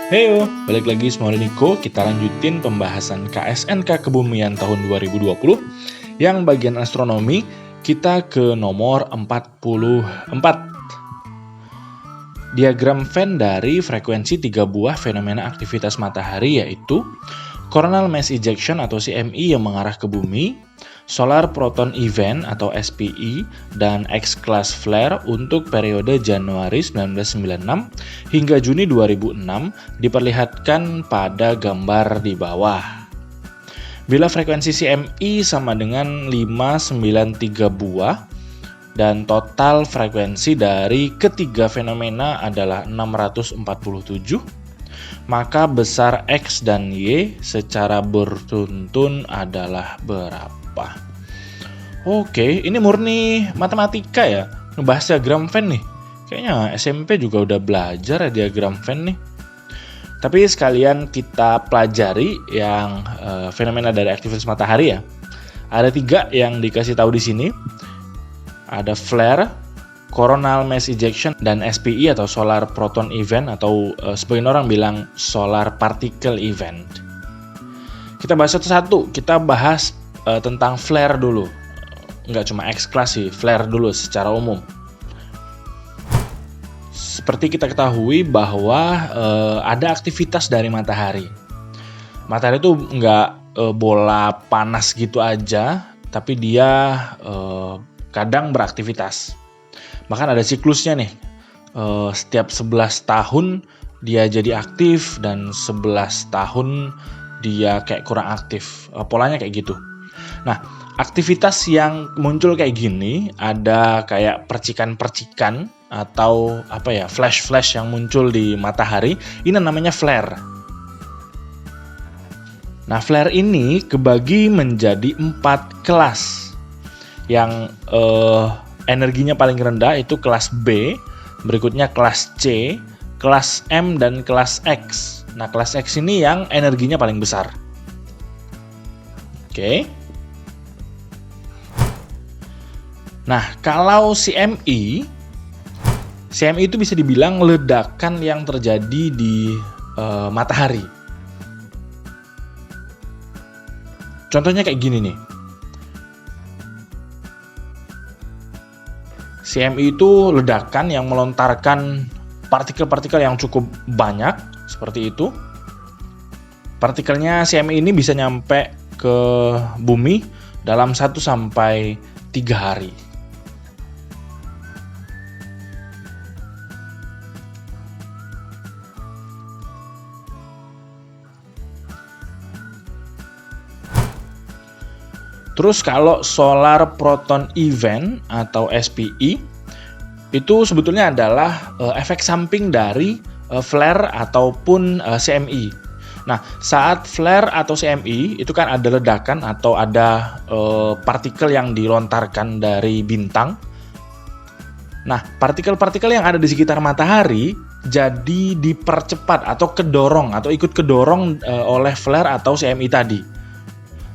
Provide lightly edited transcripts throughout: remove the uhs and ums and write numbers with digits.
Heyo, balik lagi sama Niko. Kita lanjutin pembahasan KSNK Kebumian tahun 2020. Yang bagian astronomi, kita ke nomor 44. Diagram Venn dari frekuensi 3 buah fenomena aktivitas matahari, yaitu coronal mass ejection atau CME yang mengarah ke bumi, solar proton event atau SPE, dan X-class flare untuk periode Januari 1996 hingga Juni 2006 diperlihatkan pada gambar di bawah. Bila frekuensi CME sama dengan 593 buah dan total frekuensi dari ketiga fenomena adalah 647, maka besar X dan Y secara beruntun adalah berapa? Oke, ini murni matematika ya, ngebahas diagram Venn nih. Kayaknya SMP juga udah belajar ya diagram Venn nih. Tapi sekalian kita pelajari yang fenomena dari aktivitas matahari ya. Ada 3 yang dikasih tahu di sini. Ada flare, coronal mass ejection, dan SPE atau solar proton event atau sebagian orang bilang solar particle event. Kita bahas satu-satu. Kita bahas tentang flare dulu. Nggak cuma X-class sih, flare dulu secara umum. Seperti kita ketahui bahwa ada aktivitas dari matahari. Matahari itu nggak bola panas gitu aja, tapi dia kadang beraktivitas. Bahkan ada siklusnya nih, setiap 11 tahun dia jadi aktif dan 11 tahun dia kayak kurang aktif. Polanya kayak gitu. Nah, aktivitas yang muncul kayak gini, ada kayak percikan-percikan atau flash-flash yang muncul di matahari, ini namanya flare. Nah, flare ini kebagi menjadi 4 kelas. Yang energinya paling rendah itu kelas B, berikutnya kelas C, kelas M, dan kelas X. Nah, kelas X ini yang energinya paling besar. Oke. Nah, kalau CME itu bisa dibilang ledakan yang terjadi di matahari. Contohnya kayak gini nih. CME itu ledakan yang melontarkan partikel-partikel yang cukup banyak, seperti itu. Partikelnya CME ini bisa nyampe ke bumi dalam 1-3 hari. Terus kalau solar proton event atau SPE itu sebetulnya adalah efek samping dari flare ataupun CME. Nah, saat flare atau CME itu kan ada ledakan atau ada partikel yang dilontarkan dari bintang. Nah, partikel-partikel yang ada di sekitar matahari jadi dipercepat atau kedorong atau ikut kedorong oleh flare atau CME tadi.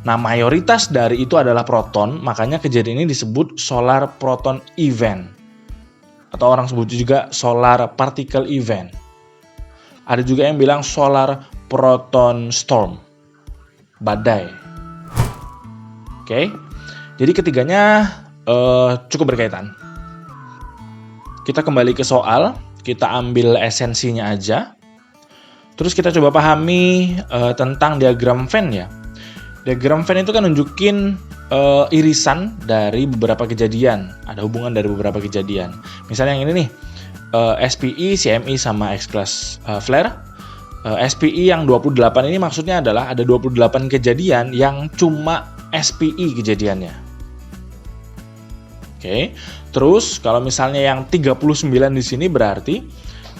Nah, mayoritas dari itu adalah proton, makanya kejadian ini disebut solar proton event. Atau orang sebut juga solar particle event. Ada juga yang bilang solar proton storm, badai. Oke, jadi ketiganya cukup berkaitan. Kita kembali ke soal, kita ambil esensinya aja. Terus kita coba pahami tentang diagram Venn ya. Diagram Venn itu kan nunjukin irisan dari beberapa kejadian. Ada hubungan dari beberapa kejadian. Misalnya yang ini nih, SPE, CME, sama X-class flare. SPE yang 28 ini maksudnya adalah ada 28 kejadian yang cuma SPE kejadiannya. Oke. Terus kalau misalnya yang 39 di sini berarti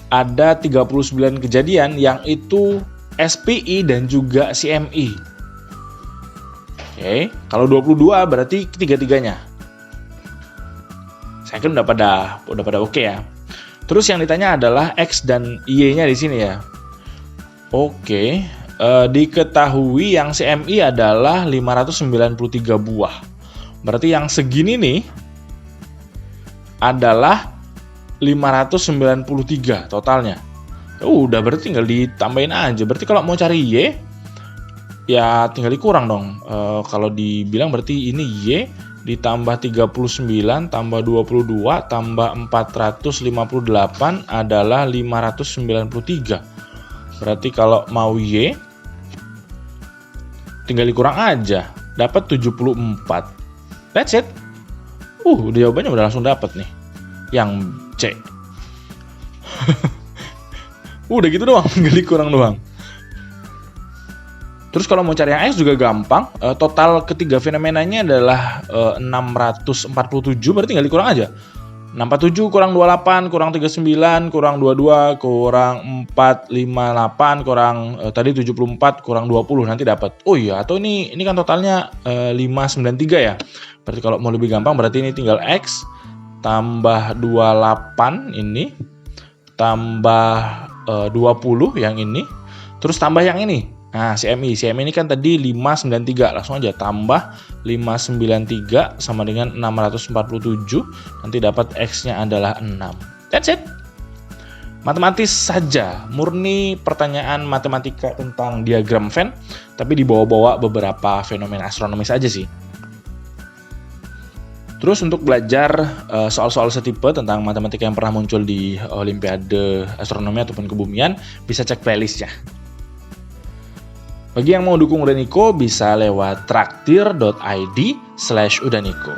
ada 39 kejadian yang itu SPE dan juga CME. Oke, kalau 22 berarti ketiga-tiganya. Saya kan udah pada oke ya. Terus yang ditanya adalah X dan Y-nya di sini ya. Oke, diketahui yang CME adalah 593 buah. Berarti yang segini nih adalah 593 totalnya. Udah, berarti tinggal ditambahin aja. Berarti kalau mau cari Y, ya tinggal dikurang dong. Kalau dibilang berarti ini Y ditambah 39 tambah 22 tambah 458 adalah 593. Berarti kalau mau Y, tinggal dikurang aja. Dapat 74. That's it. Jawabannya udah langsung dapat nih. Yang C. Udah gitu doang, tinggal dikurang doang. Terus kalau mau cari yang X juga gampang. Total ketiga fenomenanya adalah 647, berarti tinggal dikurang aja. 647 kurang 28 kurang 39 kurang 22 kurang 458 kurang tadi 74 kurang 20 nanti dapat. Oh iya, atau ini kan totalnya 593 ya. Berarti kalau mau lebih gampang berarti ini tinggal X tambah 28 ini tambah 20 yang ini, terus tambah yang ini. Nah, CMI ini kan tadi 593, langsung aja tambah 593 sama dengan 647, nanti dapat X-nya adalah 6. That's it. Matematis saja, murni pertanyaan matematika tentang diagram Venn, tapi dibawa-bawa beberapa fenomena astronomis aja sih. Terus untuk belajar soal-soal setipe tentang matematika yang pernah muncul di Olimpiade Astronomi ataupun Kebumian, bisa cek playlistnya. Bagi yang mau dukung Udaniko, bisa lewat traktir.id/udaniko.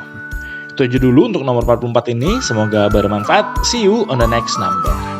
Itu aja dulu untuk nomor 44 ini, semoga bermanfaat. See you on the next number.